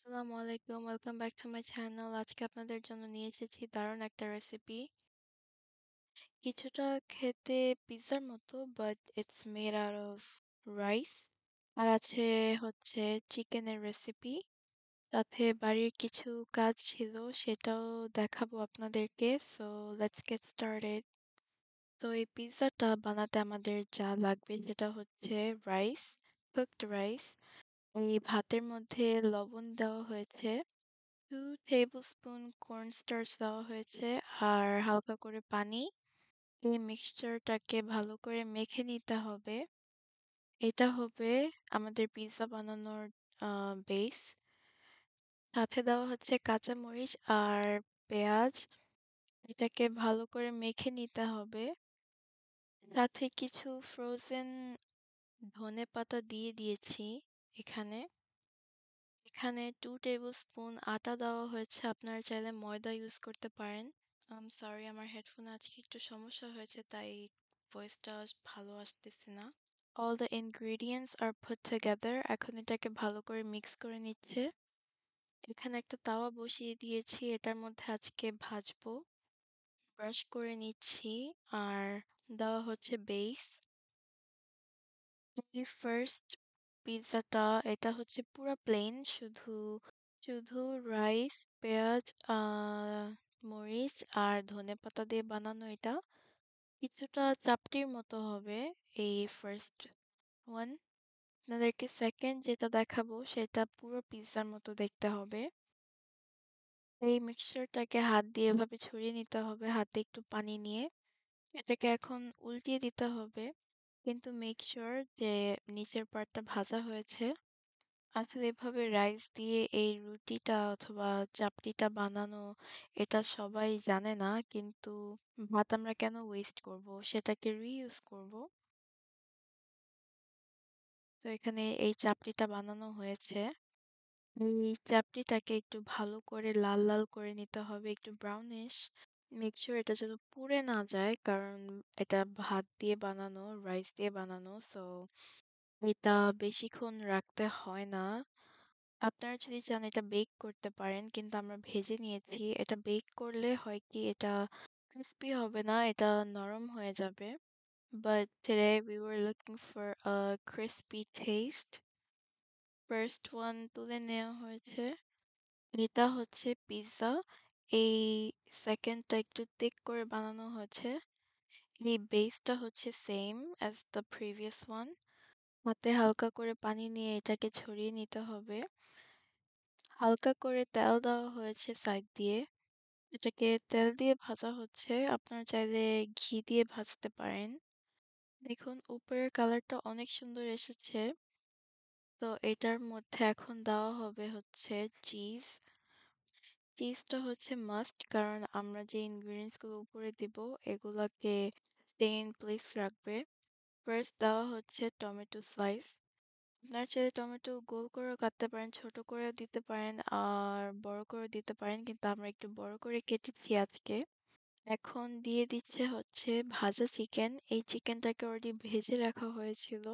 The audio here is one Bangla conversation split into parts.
আসসালামু আলাইকুম। Welcome back to my channel. আজকে আপনাদের জন্য নিয়ে এসেছি দারুণ একটা রেসিপি। কিছুটা খেতে পিৎজার মতো but it's made out of rice. আর আছে হচ্ছে চিকেনের রেসিপি। সাথে বাড়ির কিছু কাজ ছিল সেটাও দেখাবো আপনাদেরকে। So let's get started. তো এই পিৎজাটা বানাতে আমাদের যা লাগবে সেটা হচ্ছে রাইস, কুকড রাইস। এই ভাতের মধ্যে লবণ দেওয়া হয়েছে। 2 টেবিলস্পুন কর্নস্টার্চ দেওয়া হয়েছে আর হালকা করে পানি। এই মিক্সচারটাকে ভালো করে মেখে নিতে হবে। এটা হবে আমাদের পিৎজা বানানোর বেস। সাথে দেওয়া হচ্ছে কাঁচামরিচ আর পেঁয়াজ। এটাকে ভালো করে মেখে নিতে হবে। সাথে কিছু ফ্রোজেন ধনেপাতা দিয়ে দিয়েছি এখানে। এখানে 2 টেবিলস্পুন আটা দেওয়া হয়েছে। আপনারা চাইলে ময়দা ইউজ করতে পারেন। সরি, আমার হেডফোনে আজকে একটু সমস্যা হয়েছে তাই ভয়েসটা ভালো আসতেছে না। All the ingredients are put together. এখন এটাকে ভালো করে মিক্স করে নিচ্ছে। এখানে একটা তাওয়া বসিয়ে দিয়েছি। এটার মধ্যে আজকে ভাজবো। ব্রাশ করে নিচ্ছি আর দেওয়া হচ্ছে বেস। এই ফার্স্ট পিৎজাটা এটা হচ্ছে পুরা প্লেন, শুধু শুধু রাইস, পেঁয়াজ, মরিচ আর ধনেপাতা দিয়ে বানানো এটা। কিছুটা চাপটির মতো হবে এই ফার্স্ট ওয়ান। আপনাদেরকে সেকেন্ড যেটা দেখাবো সেটা পুরো পিৎজার মতো দেখতে হবে। এই মিক্সচারটাকে হাত দিয়ে এভাবে ছড়িয়ে নিতে হবে, হাতে একটু পানি নিয়ে। এটাকে এখন উল্টিয়ে দিতে হবে, কিন্তু মেক শিওর যে নিচের পার্টটা ভাজা হয়েছে। আসলে এভাবে রাইস দিয়ে এই রুটিটা অথবা চাপটিটা বানানো এটা সবাই জানে না, কিন্তু ভাত আমরা কেন ওয়েস্ট করব, সেটাকে রিইউজ করব। তো এখানে এই চাপটিটা বানানো হয়েছে। এই চাপটিটাকে একটু ভালো করে লাল লাল করে নিতে হবে, একটু ব্রাউনিশ। মেক শিওর এটা যেন পুড়ে না যায়, কারণ এটা ভাত দিয়ে বানানো, রাইস দিয়ে বানানো। সো এটা বেশিক্ষণ রাখতে হয় না। আপনারা যদি চান এটা বেক করতে পারেন, কিন্তু আমরা ভেজে নিয়েছি। এটা বেক করলে হয় কি, এটা ক্রিস্পি হবে না, এটা নরম হয়ে যাবে। But today we were looking for a crispy taste. First one তুলে নেওয়া হয়েছে। এটা হচ্ছে পিৎজা। এই সেকেন্ডটা একটু thick করে বানানো হয়েছে। এই বেসটা হচ্ছে same as the previous one. হাতে হালকা করে পানি নিয়ে এটাকে ছড়িয়ে নিতে হবে। হালকা করে তেল দেওয়া হয়েছে সাইড দিয়ে। এটাকে তেল দিয়ে ভাজা হচ্ছে। আপনারা চাইলে ঘি দিয়ে ভাজতে পারেন। দেখুন উপরের কালারটা অনেক সুন্দর এসেছে। তো এটার মধ্যে এখন দেওয়া হবে হচ্ছে চিজ। চিজটা হচ্ছে মাস্ট, কারণ আমরা যে ইনগ্রিডিয়েন্টস গুলো উপরে দিব এগুলাকে স্টে ইন প্লেস রাখবে। ফার্স্ট দেওয়া হচ্ছে টমেটো স্লাইস। আপনার চাইলে টমেটো গোল করেও কাটতে পারেন, ছোট করেও দিতে পারেন আর বড় করেও দিতে পারেন, কিন্তু আমরা একটু বড় করে কেটেছি আজকে। এখন দিয়ে দিচ্ছে হচ্ছে ভাজা চিকেন। এই চিকেনটাকে অলরেডি ভেজে রাখা হয়েছিল।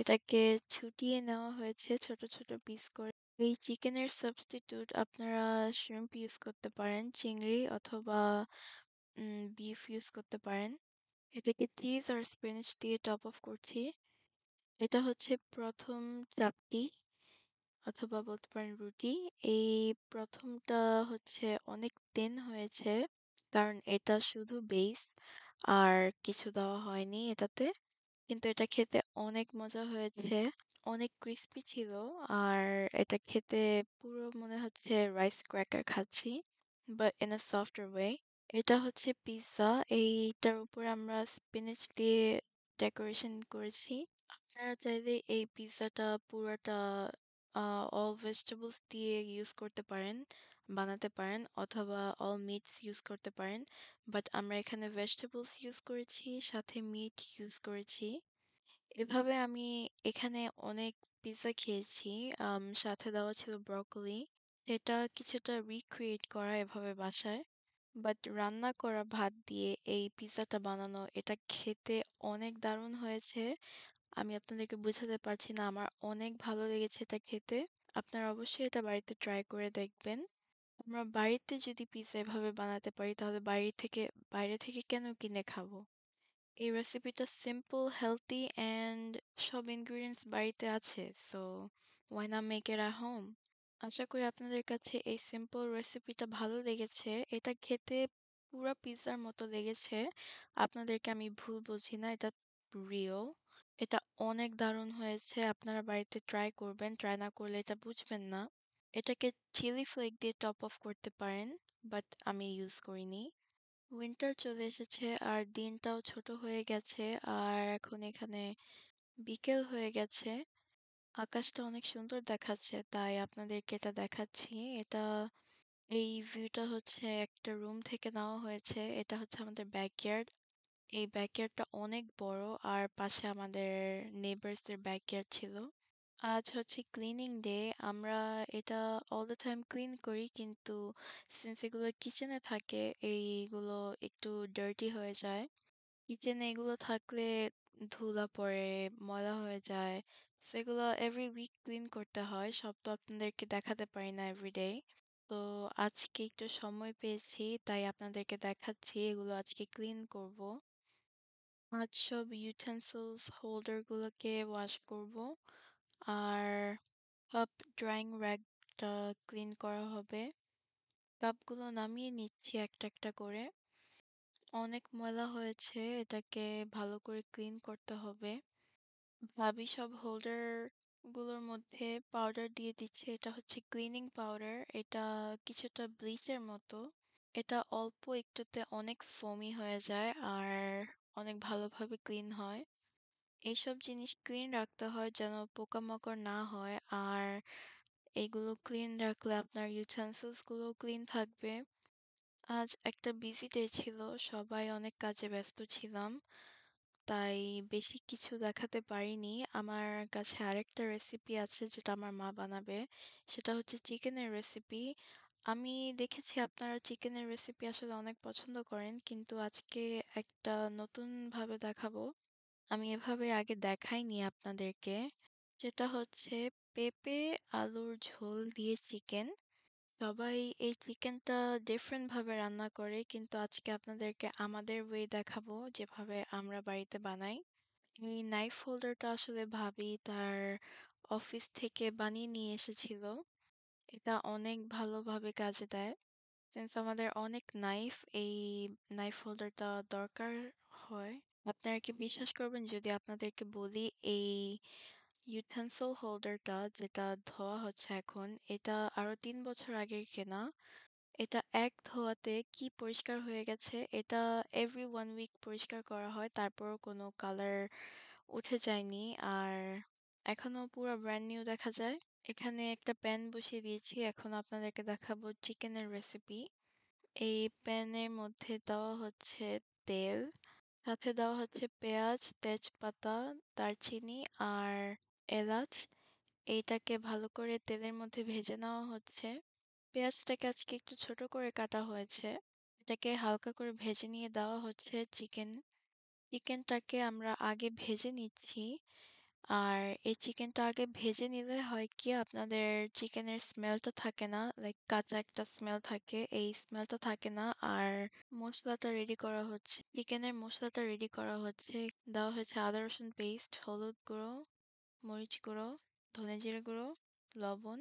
এটাকে ছুটিয়ে নেওয়া হয়েছে ছোট ছোট পিস করে। এই চিকেনের সাবস্টিটিউট আপনারা শ্রিম্প ইউজ করতে পারেন, চিংড়ি অথবা বিফ ইউজ করতে পারেন। এটাকে চিজ আর স্পিনাচ দিয়ে টপ অফ করছি। এটা হচ্ছে প্রথম চাপটি অথবা বলতে পারেন রুটি। এই প্রথমটা হচ্ছে অনেক দেন হয়েছে, কারণ এটা শুধু বেস আর কিছু দেওয়া হয়নি এটাতে। কিন্তু এটা খেতে অনেক মজা হয়েছে, অনেক ক্রিস্পি ছিল। আর এটা খেতে পুরো মনে হচ্ছে রাইস ক্র্যাকার খাচ্ছি, but in a softer way. এটা হচ্ছে পিৎজা। এইটার উপর আমরা স্পিনাচ দিয়ে ডেকোরেশন করেছি। আপনারা চাইলে এই পিৎজাটা পুরাটা অল ভেজিটেবলস দিয়ে ইউজ করতে পারেন, বানাতে পারেন, অথবা অল মিটস ইউজ করতে পারেন। বাট আমরা এখানে ভেজিটেবলস ইউজ করেছি, সাথে মিট ইউজ করেছি। এভাবে আমি এখানে অনেক পিৎজা খেয়েছি। সাথে দেওয়া ছিল ব্রকলি। এটা কিছুটা রিক্রিয়েট করা এভাবে বাসায়, বাট রান্না করা ভাত দিয়ে এই পিৎজাটা বানানো, এটা খেতে অনেক দারুণ হয়েছে। আমি আপনাদেরকে বোঝাতে পারছি না, আমার অনেক ভালো লেগেছে এটা খেতে। আপনারা অবশ্যই এটা বাড়িতে ট্রাই করে দেখবেন। আমরা বাড়িতে যদি পিজ্জা এভাবে বানাতে পারি তাহলে বাইরে থেকে কেন কিনে খাবো? এই রেসিপিটা সিম্পল, হেলথি অ্যান্ড সব ইনগ্রিডিয়েন্টস বাড়িতে আছে। So why not make it at home? আশা করি আপনাদের কাছে এই সিম্পল রেসিপিটা ভালো লেগেছে। এটা খেতে পুরা পিজ্জার মতো লেগেছে। আপনাদেরকে আমি ভুল বলছি না, এটা রিয়াল। এটা অনেক দারুণ হয়েছে। আপনারা বাড়িতে ট্রাই করবেন। ট্রাই না করলে এটা বুঝবেন না। এটাকে চিলি ফ্লেক দিয়ে টপ অফ করতে পারেন, বাট আমি ইউজ করিনি। উইন্টার চলে এসেছে আর দিনটাও ছোট হয়ে গেছে আর এখন এখানে বিকেল হয়ে গেছে। আকাশটা অনেক সুন্দর দেখাচ্ছে তাই আপনাদেরকে এটা দেখাচ্ছি। এই ভিউটা হচ্ছে একটা রুম থেকে নেওয়া হয়েছে। এটা হচ্ছে আমাদের ব্যাকইয়ার্ড। এই ব্যাকইয়ার্ডটা অনেক বড় আর পাশে আমাদের নেইবারস এর ব্যাকইয়ার্ড ছিল। আজ হচ্ছে ক্লিনিং ডে। আমরা এটা অল দ্য টাইম ক্লিন করি কিন্তু সিন্স এগুলো কিচেনে থাকে এইগুলো একটু ডার্টি হয়ে যায়। কিচেনে এগুলো থাকলে ধুলা পড়ে, ময়লা হয়ে যায়। সেগুলো এভরি উইক ক্লিন করতে হয়। সব তো আপনাদেরকে দেখাতে পারি না এভরিডে। তো আজকে একটু সময় পেয়েছি তাই আপনাদেরকে দেখাচ্ছি এগুলো আজকে ক্লিন করব। আজ সব ইউটেন্সিলস হোল্ডার গুলোকে ওয়াশ করব আর কাপ ড্রাইং র্যাকটা ক্লিন করা হবে। কাপগুলো নামিয়ে নিচ্ছি একটা একটা করে। অনেক ময়লা হয়েছে, এটাকে ভালো করে ক্লিন করতে হবে। ভাবি সব হোল্ডার গুলোর মধ্যে পাউডার দিয়ে দিচ্ছে। এটা হচ্ছে ক্লিনিং পাউডার। এটা কিছুটা ব্লিচের মতো। এটা অল্প একটুতে অনেক ফোমি হয়ে যায় আর অনেক ভালোভাবে ক্লিন হয়। এইসব জিনিস ক্লিন রাখতে হয় যেন পোকামাকড় না হয় আর এগুলো ক্লিন রাখলে আপনার ইউটেন্সিলস গুলো ক্লিন থাকবে। আজ একটা বিজি ডে ছিল, সবাই অনেক কাজে ব্যস্ত ছিলাম তাই বেশি কিছু দেখাতে পারিনি। আমার কাছে আরেকটা রেসিপি আছে যেটা আমার মা বানাবে, সেটা হচ্ছে চিকেনের রেসিপি। আমি দেখেছি আপনারা চিকেনের রেসিপি আসলে অনেক পছন্দ করেন কিন্তু আজকে একটা নতুন ভাবে দেখাবো। আমি এভাবে আগে দেখাইনি আপনাদেরকে। সেটা হচ্ছে পেঁপে আলুর ঝোল দিয়ে চিকেন। সবাই এই চিকেনটা ডিফারেন্ট ভাবে রান্না করে কিন্তু আজকে আপনাদেরকে আমাদের ওয়ে দেখাবো যেভাবে আমরা বাড়িতে বানাই। এই নাইফ হোল্ডারটা আসলে ভাবি তার অফিস থেকে বানিয়ে নিয়ে এসেছিল। এটা অনেক ভালোভাবে কাজে দেয়। সিন্স আমাদের অনেক নাইফ, এই নাইফ হোল্ডারটা দরকার হয়। আপনারা কি বিশ্বাস করবেন যদি আপনাদেরকে বলি এই ইউটেনসিল হোল্ডারটা যেটা ধোয়া হচ্ছে এখন, এটা আরো ৩ বছর আগের কেনা। এটা এক ধোয়াতে কি পরিষ্কার হয়ে গেছে। এটা এভরি 1 উইক পরিষ্কার করা হয় তারপরও কোনো কালার উঠে যায়নি আর এখনো পুরো ব্র্যান্ড নিউ দেখা যায়। এখানে একটা প্যান বসিয়ে দিয়েছি, এখন আপনাদেরকে দেখাবো চিকেনের রেসিপি। এই প্যানের মধ্যে দেওয়া হচ্ছে তেল, সাথে দেওয়া হচ্ছে পেঁয়াজ, তেজপাতা, দারচিনি আর এলাচ। এইটাকে ভালো করে তেলের মধ্যে ভেজে নেওয়া হচ্ছে। পেঁয়াজটাকে আজকে একটু ছোট করে কাটা হয়েছে। এটাকে হালকা করে ভেজে নিয়ে দেওয়া হচ্ছে চিকেন। চিকেনটাকে আমরা আগে ভেজে নিচ্ছি আর এই চিকেনটা আগে ভেজে নিলে হয় কি আপনাদের চিকেনের স্মেলটা থাকে না, লাইক কাঁচা একটা স্মেল থাকে, এই স্মেলটা থাকে না। আর মশলাটা রেডি করা হচ্ছে, চিকেনের মশলাটা রেডি করা হচ্ছে। দেওয়া হয়েছে আদা রসুন পেস্ট, হলুদ গুঁড়ো, মরিচ গুঁড়ো, ধনে জিরে গুঁড়ো, লবণ।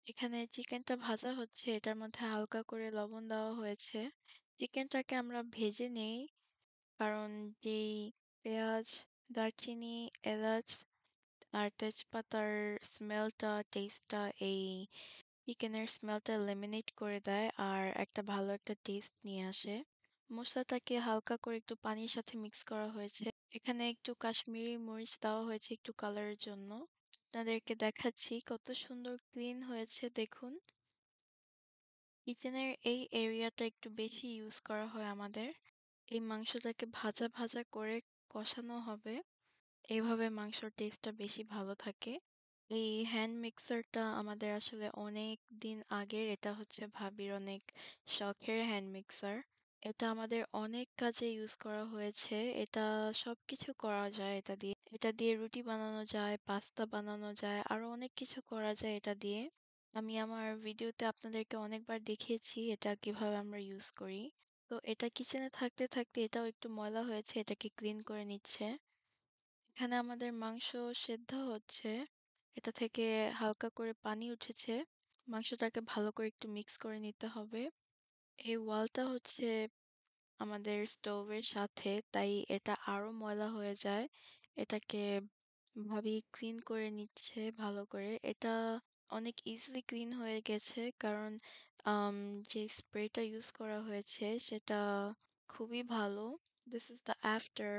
এখানে চিকেনটা ভাজা হচ্ছে, এটার মধ্যে হালকা করে লবণ দেওয়া হয়েছে। চিকেনটাকে আমরা ভেজে নেই কারণ যেই পেঁয়াজ, দারচিনি, এলাচ আর তেজপাতার স্মেলটা, টেস্টটা এই চিকেনের স্মেলটা এলিমিনেট করে দেয় আর একটা ভালো একটা টেস্ট নিয়ে আসে। মশলাটাকে হালকা করে একটু পানির সাথে মিক্স করা হয়েছে। এখানে একটু কাশ্মীরি মরিচ দেওয়া হয়েছে একটু কালারের জন্য। আপনাদেরকে দেখাচ্ছি কত সুন্দর ক্লিন হয়েছে দেখুন। কিচেনের এই এরিয়াটা একটু বেশি ইউজ করা হয় আমাদের। এই মাংসটাকে ভাজা ভাজা করে কষানো হবে, এভাবে মাংসর টেস্টটা বেশি ভালো থাকে। এই হ্যান্ড মিক্সারটা আমাদের আসলে অনেক দিন আগের, এটা হচ্ছে ভাবির অনেক শখের হ্যান্ড মিক্সার। এটা আমাদের অনেক কাজে ইউজ করা হয়েছে। এটা সবকিছু করা যায় এটা দিয়ে। এটা দিয়ে রুটি বানানো যায়, পাস্তা বানানো যায়, আরো অনেক কিছু করা যায় এটা দিয়ে। আমি আমার ভিডিওতে আপনাদেরকে অনেকবার দেখিয়েছি এটা কিভাবে আমরা ইউজ করি। তো এটা কিচেনে থাকতে থাকতে এটাও একটু ময়লা হয়েছে, এটাকে ক্লিন করে নিচ্ছে। এখানে আমাদের মাংস সেদ্ধ হচ্ছে। এটা থেকে হালকা করে পানি উঠেছে। মাংসটাকে ভালো করে একটু মিক্স করে নিতে হবে। এই ওয়ালটা হচ্ছে আমাদের স্টোভের সাথে, তাই এটা আরো ময়লা হয়ে যায়। এটাকে ভাবি ক্লিন করে নিচ্ছে ভালো করে। এটা অনেক ইজিলি ক্লিন হয়ে গেছে কারণ আম যে স্প্রেটা ইউজ করা হয়েছে সেটা খুবই ভালো। This is the after.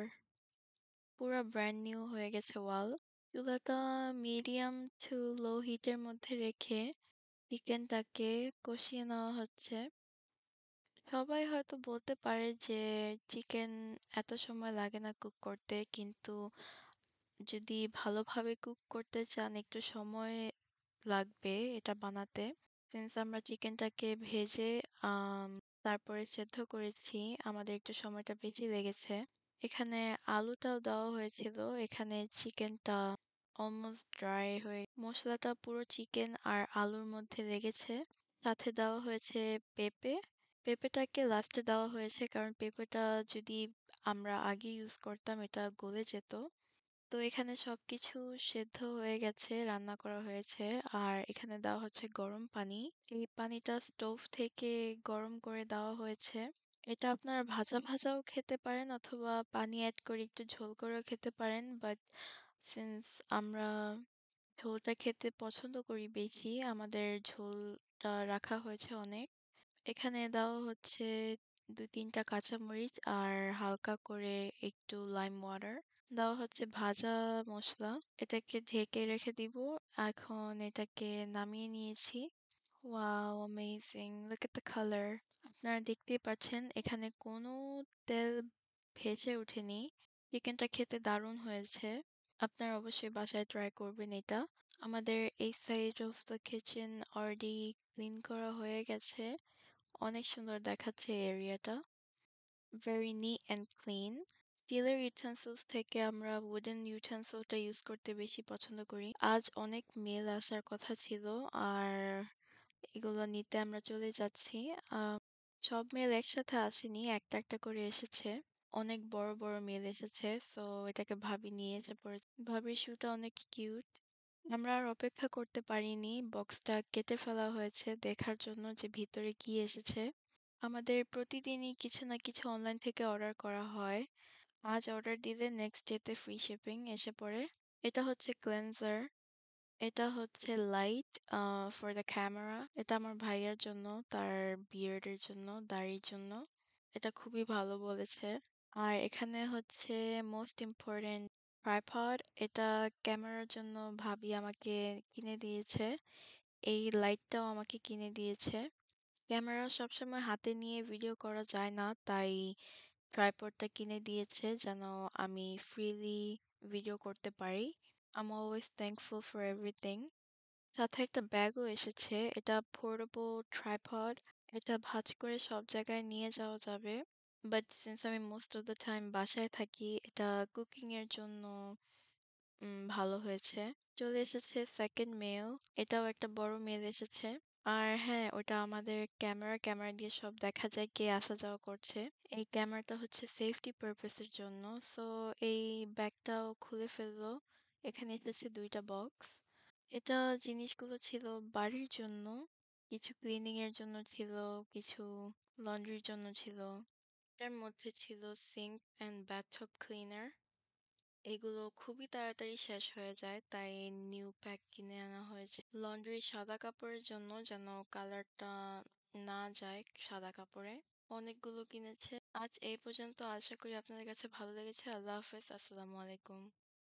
পুরা ব্র্যান্ড নিউ হয়ে গেছে ওয়াল। চুলাটা মিডিয়াম টু লো হিটের মধ্যে রেখে চিকেনটাকে কষিয়ে নেওয়া হচ্ছে। সবাই হয়তো বলতে পারে যে চিকেন এত সময় লাগে না কুক করতে, কিন্তু যদি ভালোভাবে কুক করতে চান একটু সময় লাগবে এটা বানাতে। সিন্স আমরা চিকেনটাকে ভেজে আম তারপরে সেদ্ধ করেছি, আমাদের একটু সময়টা বেশি লেগেছে। এখানে আলুটাও দেওয়া হয়েছিল। এখানে চিকেনটা অলমোস্ট ড্রাই হয়ে মসলাটা পুরো চিকেন আর আলুর মধ্যে লেগেছে। সাথে দেওয়া হয়েছে পেঁপে। পেঁপেটাকে লাস্টে দেওয়া হয়েছে কারণ পেঁপেটা যদি আমরা আগে ইউজ করতাম এটা গলে যেত। তো এখানে সবকিছু সেদ্ধ হয়ে গেছে, রান্না করা হয়েছে। আর এখানে দেওয়া হচ্ছে গরম পানি। এই পানিটা স্টোভ থেকে গরম করে দেওয়া হয়েছে। এটা আপনারা ভাজা ভাজাও খেতে পারেন অথবা পানি এড করে একটু ঝোল করেও খেতে পারেন। বাট সিন্স আমরা ঝোলটা খেতে পছন্দ করি বেশি, আমাদের ঝোলটা রাখা হয়েছে অনেক। এখানে দেওয়া হচ্ছে ২-৩ টা কাঁচামরিচ আর হালকা করে একটু লাইম ওয়াটার। দেওয়া হচ্ছে ভাজা মসলা। এটাকে ঢেকে রেখে দিব। এখন এটাকে নামিয়ে নিয়েছি। Wow, amazing! Look at the colour. আপনারা দেখতেই পাচ্ছেন এখানে কোনো তেল ভেসে ওঠেনি। চিকেনটা খেতে দারুণ হয়েছে। আপনারা অবশ্যই বাসায় ট্রাই করবেন এটা। আমাদের এই side of the kitchen already clean করা হয়ে গেছে। অনেক সুন্দর দেখাচ্ছে এরিয়াটা। Very neat and clean. স্টিলের ইউটেন্সিলস থেকে আমরা উডেন ইউটেন্সিলটা ইউজ করতে বেশি পছন্দ করি। আজ অনেক মেল আসার কথা ছিল, আর এগুলো নিতে আমরা চলে যাচ্ছি। আহ, সব মেল একসাথে আসেনি, একটা একটা করে এসেছে। অনেক বড় বড় মেল এসেছে, সো এটাকে ভাবি নিয়ে এসে পড়েছে। ভাবির শুটা অনেক কিউট। আমরা আর অপেক্ষা করতে পারিনি, বক্সটা কেটে ফেলা হয়েছে দেখার জন্য যে ভিতরে কি এসেছে। আমাদের প্রতিদিনই কিছু না কিছু অনলাইন থেকে অর্ডার করা হয়। আজ অর্ডার দিলে নেক্সট ডেতে ফ্রি শিপিং এসে পড়ে। এটা হচ্ছে ক্লেনজার। এটা হচ্ছে লাইট ফর দ্য ক্যামেরা। এটা আমার ভাইয়ার জন্য, তার বিয়ার্ডের জন্য, দাড়ির জন্য। এটা খুবই ভালো বলেছে। আর এখানে হচ্ছে মোস্ট ইম্পর্টেন্ট ট্রাইপড। এটা ক্যামেরার জন্য ভাবি আমাকে কিনে দিয়েছে। এই লাইটটাও আমাকে কিনে দিয়েছে। ক্যামেরা সবসময় হাতে নিয়ে ভিডিও করা যায় না, তাই ট্রাইপডটা কিনে দিয়েছে যেন আমি ফ্রিলি ভিডিও করতে পারি। I'm always thankful for everything. সাথে একটা ব্যাগও এসেছে। এটা পোর্টেবল ট্রাইপড। এটা ভাঁজ করে সব জায়গায় নিয়ে যাওয়া যাবে। বাট সিন্স আমি মোস্ট অফ দ্য টাইম বাসায় থাকি, এটা কুকিং এর জন্য ভালো হয়েছে। চলে এসেছে সেকেন্ড মেল। এটাও একটা বড় মেল এসেছে। আর হ্যাঁ, ওটা আমাদের ক্যামেরা দিয়ে সব দেখা যায় কে আসা যাওয়া করছে। এই ক্যামেরাটা হচ্ছে সেফটি পারপাসের জন্য। সো এই ব্যাগটাও খুলে ফেললো। এখানে এসেছে 2টা বক্স। এটা জিনিসগুলো ছিল বাড়ির জন্য। কিছু ক্লিনিং এর জন্য ছিল, কিছু লন্ড্রির জন্য ছিল। এটার মধ্যে ছিল সিঙ্ক অ্যান্ড বাথটব ক্লিনার। এগুলো খুবই তাড়াতাড়ি শেষ হয়ে যায়, তাই নিউ প্যাক কিনে আনা হয়েছে। লন্ড্রি সাদা কাপড়ের জন্য, যেন কালারটা না যায় সাদা কাপড়ে। অনেকগুলো কিনেছে। আজ এই পর্যন্ত। আশা করি আপনাদের কাছে ভালো লেগেছে। আল্লাহ হাফেজ। আসসালামু আলাইকুম।